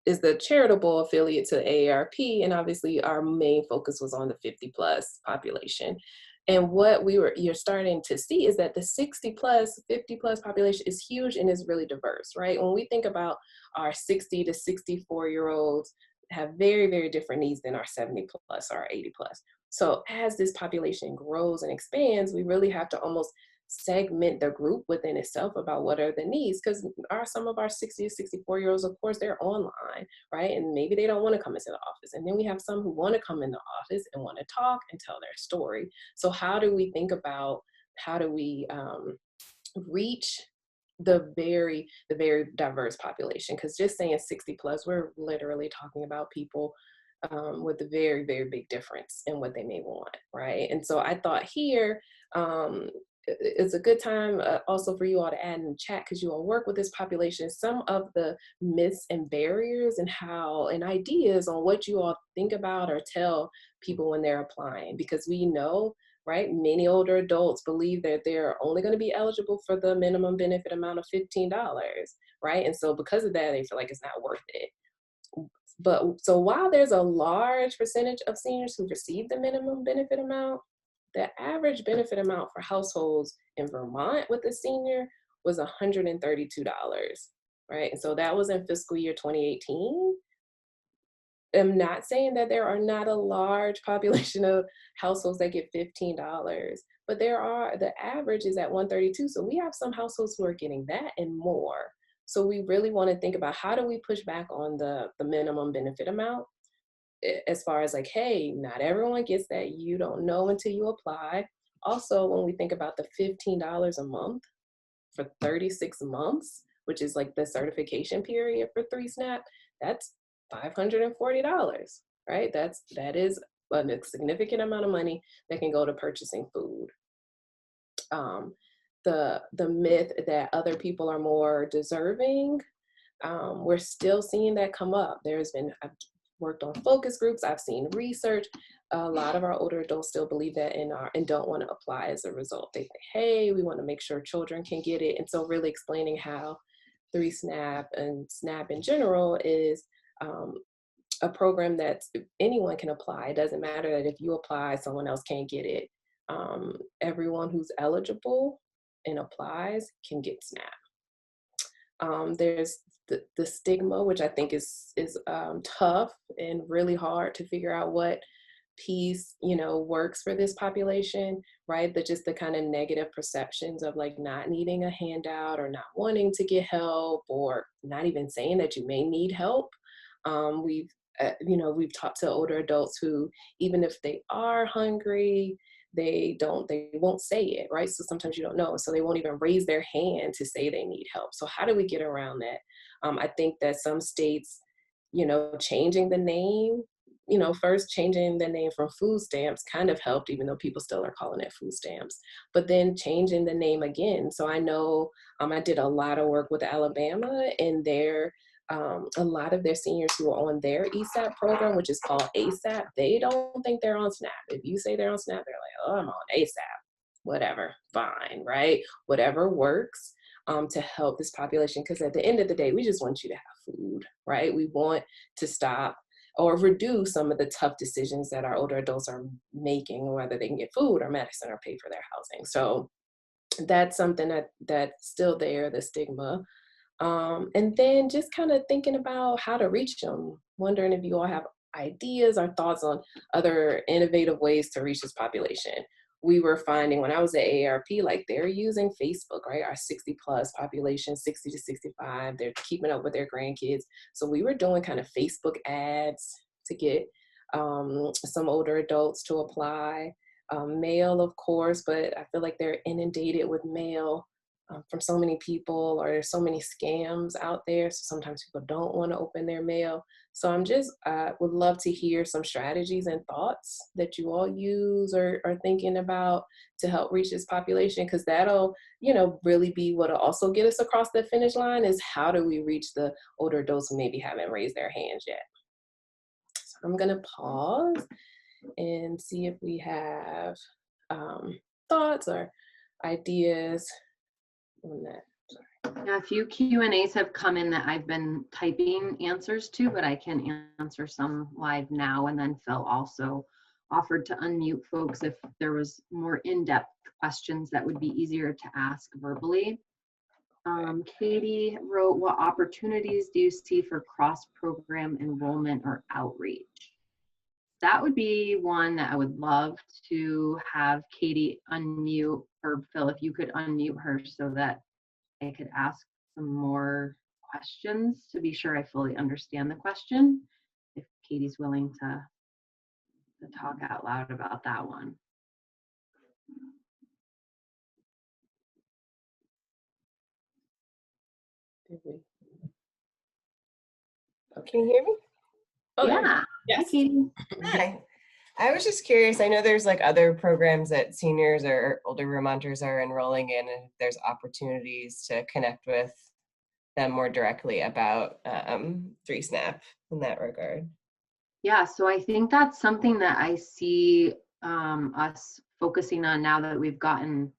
is the charitable affiliate to AARP, and obviously our main focus was on the 50 plus population. And what you're starting to see is that the 60 plus, 50 plus population is huge and is really diverse, right? When we think about our 60 to 64-year-olds have very, very different needs than our 70 plus or our 80 plus. So as this population grows and expands, we really have to almost segment the group within itself about what are the needs, because some of our 60 to 64-year-olds, of course, they're online, right? And maybe they don't want to come into the office. And then we have some who want to come in the office and want to talk and tell their story. So how do we think about, how do we reach the very diverse population? Because just saying 60 plus, we're literally talking about people with a very, very big difference in what they may want, right? And so I thought here, it's a good time also for you all to add in the chat, because you all work with this population, some of the myths and barriers and ideas on what you all think about or tell people when they're applying, because we know, right, many older adults believe that they're only going to be eligible for the minimum benefit amount of $15, right? And so because of that, they feel like it's not worth it. But so while there's a large percentage of seniors who receive the minimum benefit amount, the average benefit amount for households in Vermont with a senior was $132, right? And so that was in fiscal year 2018. I'm not saying that there are not a large population of households that get $15, but the average is at 132. So we have some households who are getting that and more. So we really want to think about, how do we push back on the minimum benefit amount, as far as like, hey, not everyone gets that. You don't know until you apply. Also, when we think about the $15 a month for 36 months, which is like the certification period for 3SNAP, that's $540, right? That is a significant amount of money that can go to purchasing food. The myth that other people are more deserving, we're still seeing that come up. I've worked on focus groups, I've seen research. A lot of our older adults still believe that and don't want to apply as a result. They say, hey, we want to make sure children can get it. And so really explaining how 3SNAP and SNAP in general is a program that anyone can apply. It doesn't matter that if you apply, someone else can't get it. Everyone who's eligible and applies can get SNAP. There's the stigma, which I think is tough and really hard to figure out what piece, works for this population, right? But just the kind of negative perceptions of like not needing a handout or not wanting to get help, or not even saying that you may need help. We've talked to older adults who, even if they are hungry, they won't say it, right? So sometimes you don't know. So they won't even raise their hand to say they need help. So how do we get around that? I think that some states, changing the name, first changing the name from food stamps kind of helped, even though people still are calling it food stamps, but then changing the name again. So I know I did a lot of work with Alabama, and a lot of their seniors who are on their ESAP program, which is called ASAP, they don't think they're on SNAP. If you say they're on SNAP, they're like, oh, I'm on ASAP. Whatever, fine, right? Whatever works to help this population. Because at the end of the day, we just want you to have food, right? We want to stop or reduce some of the tough decisions that our older adults are making, whether they can get food or medicine or pay for their housing. So that's something that's still there, the stigma. And then just kind of thinking about how to reach them, wondering if you all have ideas or thoughts on other innovative ways to reach this population. We were finding when I was at AARP, like they're using Facebook, right? Our 60 plus population, 60 to 65, they're keeping up with their grandkids. So we were doing kind of Facebook ads to get some older adults to apply. Mail, of course, but I feel like they're inundated with mail from so many people, or there's so many scams out there. So sometimes people don't want to open their mail. So I'm just would love to hear some strategies and thoughts that you all use or are thinking about to help reach this population, because that'll, really be what'll also get us across the finish line, is how do we reach the older adults who maybe haven't raised their hands yet. So I'm gonna pause and see if we have thoughts or ideas on that. Yeah, a few Q&As have come in that I've been typing answers to, but I can answer some live now. And then Phil also offered to unmute folks if there was more in-depth questions that would be easier to ask verbally. Katie wrote, what opportunities do you see for cross-program enrollment or outreach? That would be one that I would love to have Katie unmute, or Phil, if you could unmute her so that I could ask some more questions to be sure I fully understand the question, if Katie's willing to talk out loud about that one. Can you hear me? Oh, there. Yeah. Yes. Hi, Katie. Hi. I was just curious. I know there's like other programs that seniors or older Vermonters are enrolling in, and there's opportunities to connect with them more directly about 3SNAP in that regard. Yeah, so I think that's something that I see us focusing on now that we've gotten,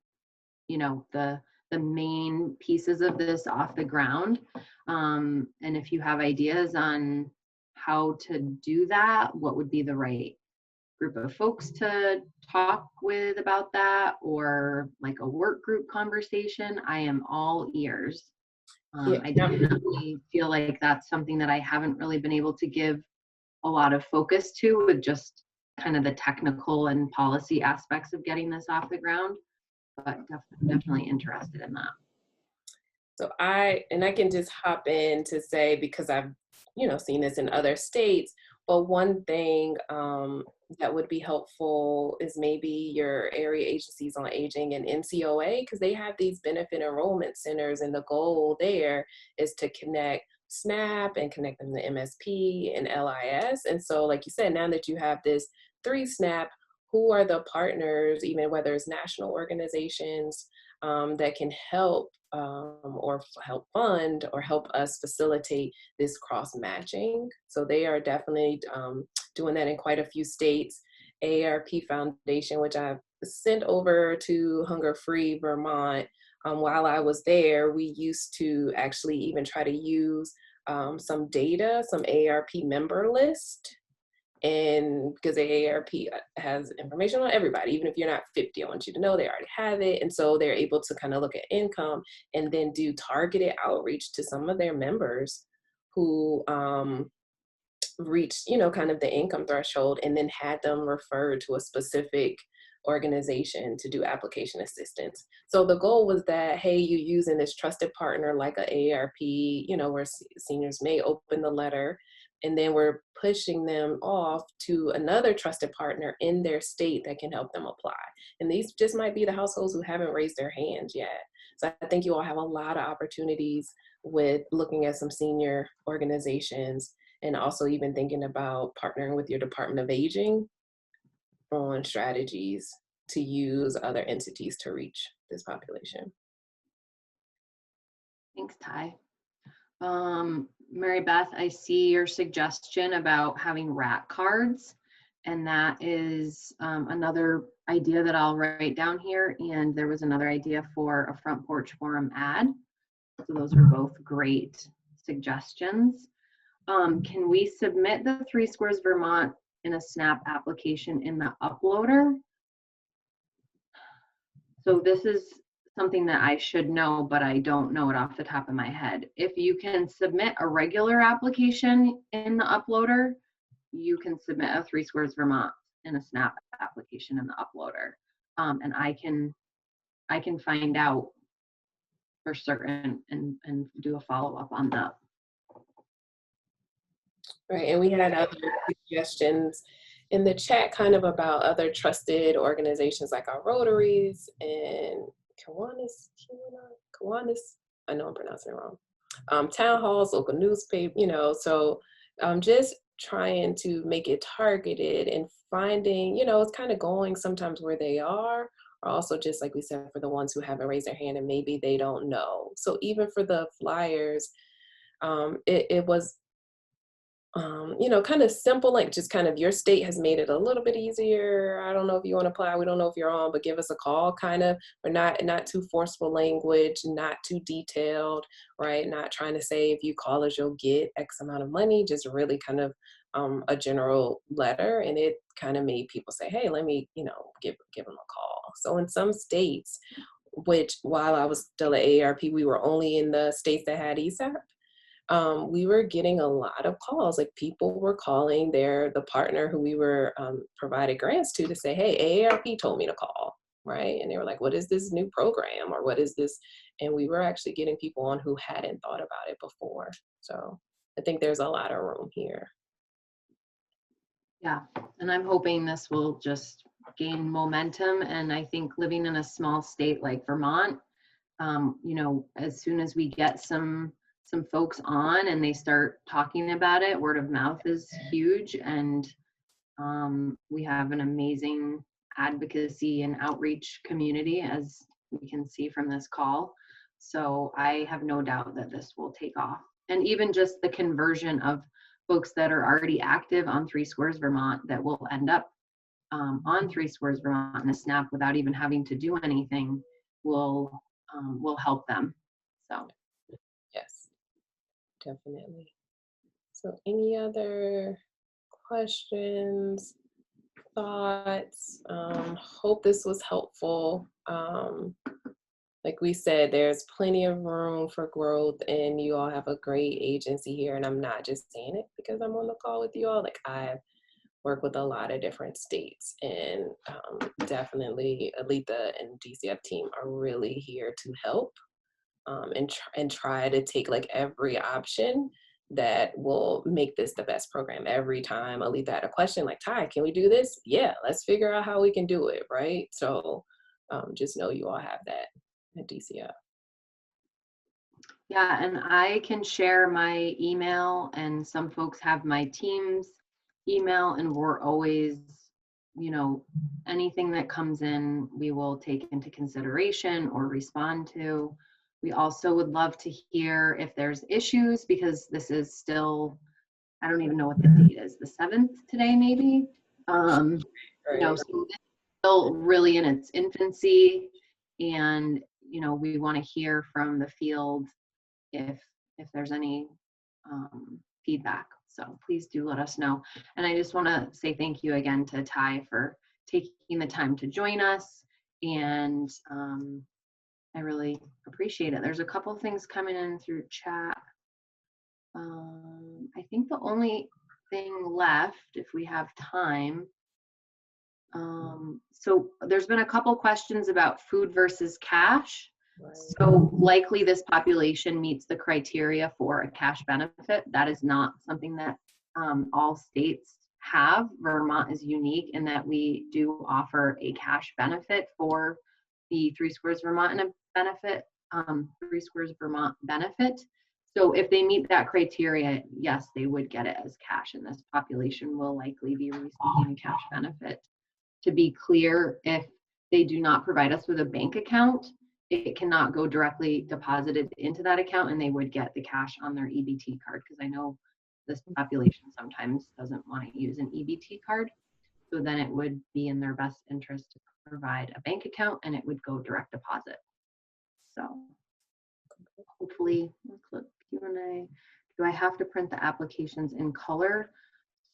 you know, the main pieces of this off the ground. And if you have ideas on how to do that, what would be the right group of folks to talk with about that, or like a work group conversation, I am all ears. Yeah. I definitely feel like that's something that I haven't really been able to give a lot of focus to, with just kind of the technical and policy aspects of getting this off the ground, but definitely interested in that. So I can just hop in to say, because I've, seen this in other states, but one thing that would be helpful is maybe your area agencies on aging and NCOA, because they have these benefit enrollment centers, and the goal there is to connect SNAP and connect them to MSP and LIS. And so, like you said, now that you have this 3SNAP, who are the partners, even whether it's national organizations that can help or help fund or help us facilitate this cross matching. So they are definitely doing that in quite a few states. AARP Foundation, which I've sent over to Hunger Free Vermont. While I was there, we used to actually even try to use some data, some AARP member list. And because the AARP has information on everybody, even if you're not 50, I want you to know they already have it. And so they're able to kind of look at income and then do targeted outreach to some of their members who reached, kind of the income threshold, and then had them referred to a specific organization to do application assistance. So the goal was that, hey, you using this trusted partner like a AARP, where seniors may open the letter, and then we're pushing them off to another trusted partner in their state that can help them apply. And these just might be the households who haven't raised their hands yet. So I think you all have a lot of opportunities with looking at some senior organizations, and also even thinking about partnering with your Department of Aging on strategies to use other entities to reach this population. Thanks, Ty. Mary Beth, I see your suggestion about having RAT cards, and that is another idea that I'll write down here. And there was another idea for a front porch forum ad. So those are both great suggestions. Can we submit the 3Squares Vermont in a SNAP application in the uploader? So this is something that I should know, but I don't know it off the top of my head. If you can submit a regular application in the uploader, you can submit a 3Squares Vermont in a SNAP application in the uploader. And I can find out for certain and do a follow-up on that. Right, and we had other suggestions in the chat kind of about other trusted organizations like our Rotaries and Kiwanis, I know I'm pronouncing it wrong. Town halls, local newspaper, so just trying to make it targeted and finding, it's kind of going sometimes where they are, or also just like we said, for the ones who haven't raised their hand and maybe they don't know. So even for the flyers, it was you know, kind of simple, like just kind of your state has made it a little bit easier. I don't know if you want to apply. We don't know if you're on, but give us a call, kind of, or not too forceful language, not too detailed, right? Not trying to say if you call us, you'll get X amount of money, just really kind of a general letter. And it kind of made people say, hey, let me, you know, give them a call. So in some states, which while I was still at AARP, we were only in the states that had ESAP. We were getting a lot of calls. Like people were calling the partner who we were provided grants to say, hey, AARP told me to call, right? And they were like, what is this new program, or what is this? And we were actually getting people on who hadn't thought about it before. So I think there's a lot of room here. Yeah, and I'm hoping this will just gain momentum. And I think living in a small state like Vermont, you know, as soon as we get some folks on and they start talking about it, word of mouth is huge. And we have an amazing advocacy and outreach community, as we can see from this call. So I have no doubt that this will take off. And even just the conversion of folks that are already active on 3Squares Vermont that will end up on 3Squares Vermont in a snap without even having to do anything will help them. So Yes, definitely. So any other questions, thoughts? Hope this was helpful. Like we said, there's plenty of room for growth, and you all have a great agency here. And I'm not just saying it because I'm on the call with you all. Like I've worked with a lot of different states, and definitely Alita and DCF team are really here to help and try to take like every option that will make this the best program. Every time Alita had a question like, Ty, can we do this? Yeah, let's figure out how we can do it, right? So just know you all have that at DCF. yeah, and I can share my email, and some folks have my team's email, and we're always, you know, anything that comes in, we will take into consideration or respond to. We also would love to hear if there's issues, because this is still, I don't even know what the date is, the 7th today, maybe. You know, so it's still really in its infancy, and, you know, we want to hear from the field if there's any feedback. So please do let us know. And I just want to say thank you again to Ty for taking the time to join us. And I really appreciate it. There's a couple of things coming in through chat. I think the only thing left, if we have time, so there's been a couple questions about food versus cash. So likely this population meets the criteria for a cash benefit. That is not something that all states have. Vermont is unique in that we do offer a cash benefit for the 3Squares Vermont and a benefit, 3Squares Vermont benefit. So if they meet that criteria, yes, they would get it as cash, and this population will likely be receiving a cash benefit. To be clear, if they do not provide us with a bank account, it cannot go directly deposited into that account, and they would get the cash on their EBT card, because I know this population sometimes doesn't want to use an EBT card. So then it would be in their best interest to provide a bank account, and it would go direct deposit. So hopefully, let's look Q&A. Do I have to print the applications in color?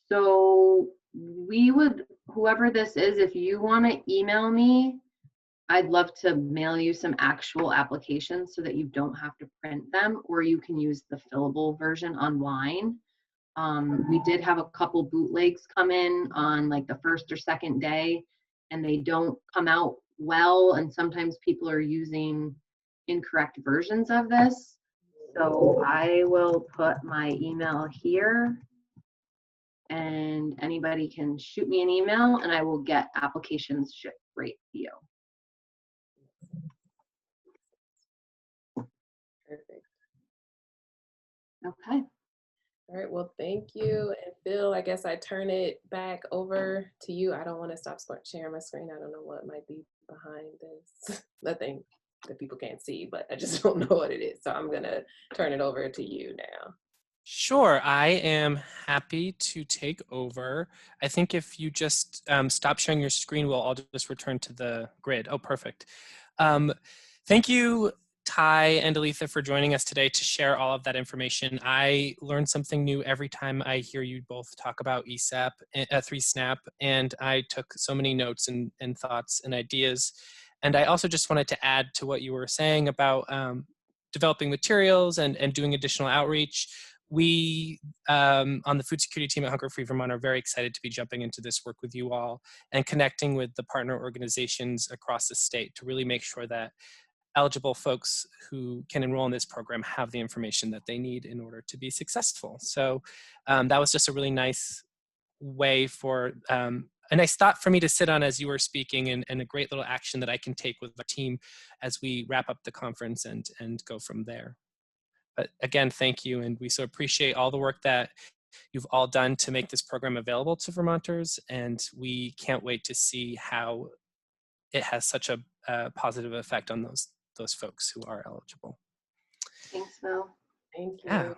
So we would, whoever this is, if you want to email me, I'd love to mail you some actual applications so that you don't have to print them, or you can use the fillable version online. We did have a couple bootlegs come in on like the first or second day, and they don't come out well, and sometimes people are using incorrect versions of this. So I will put my email here, and anybody can shoot me an email, and I will get applications shipped right to you. Perfect. Okay. All right, well, thank you. And Phil, I guess I turn it back over to you. I don't want to stop sharing my screen. I don't know what might be behind this. Nothing that people can't see, but I just don't know what it is. So I'm going to turn it over to you now. Sure, I am happy to take over. I think if you just stop sharing your screen, we'll all just return to the grid. Oh, perfect. Thank you, Ty and Aletha, for joining us today to share all of that information. I learn something new every time I hear you both talk about ESAP, 3SNAP, and I took so many notes and thoughts and ideas. And I also just wanted to add to what you were saying about developing materials and doing additional outreach. We on the food security team at Hunger Free Vermont are very excited to be jumping into this work with you all and connecting with the partner organizations across the state to really make sure that eligible folks who can enroll in this program have the information that they need in order to be successful. So that was just a really nice way for, a nice thought for me to sit on as you were speaking, and a great little action that I can take with the team as we wrap up the conference and go from there. But again, thank you, and we so appreciate all the work that you've all done to make this program available to Vermonters, and we can't wait to see how it has such a positive effect on those folks who are eligible. Thanks, Mel. Thank you. Yeah.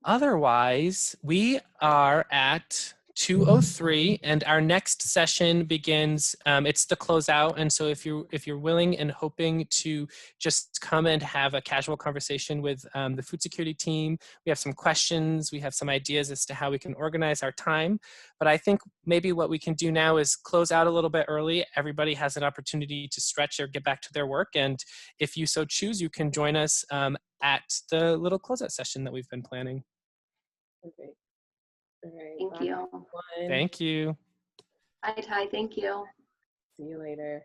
Otherwise, we are at 2:03, and our next session begins. It's the closeout, and so if you're willing and hoping to just come and have a casual conversation with the food security team, we have some questions, we have some ideas as to how we can organize our time. But I think maybe what we can do now is close out a little bit early. Everybody has an opportunity to stretch or get back to their work, and if you so choose, you can join us at the little closeout session that we've been planning. Okay. All right. Thank bye, you. everyone. Thank you. Bye, Ty. Thank you. See you later.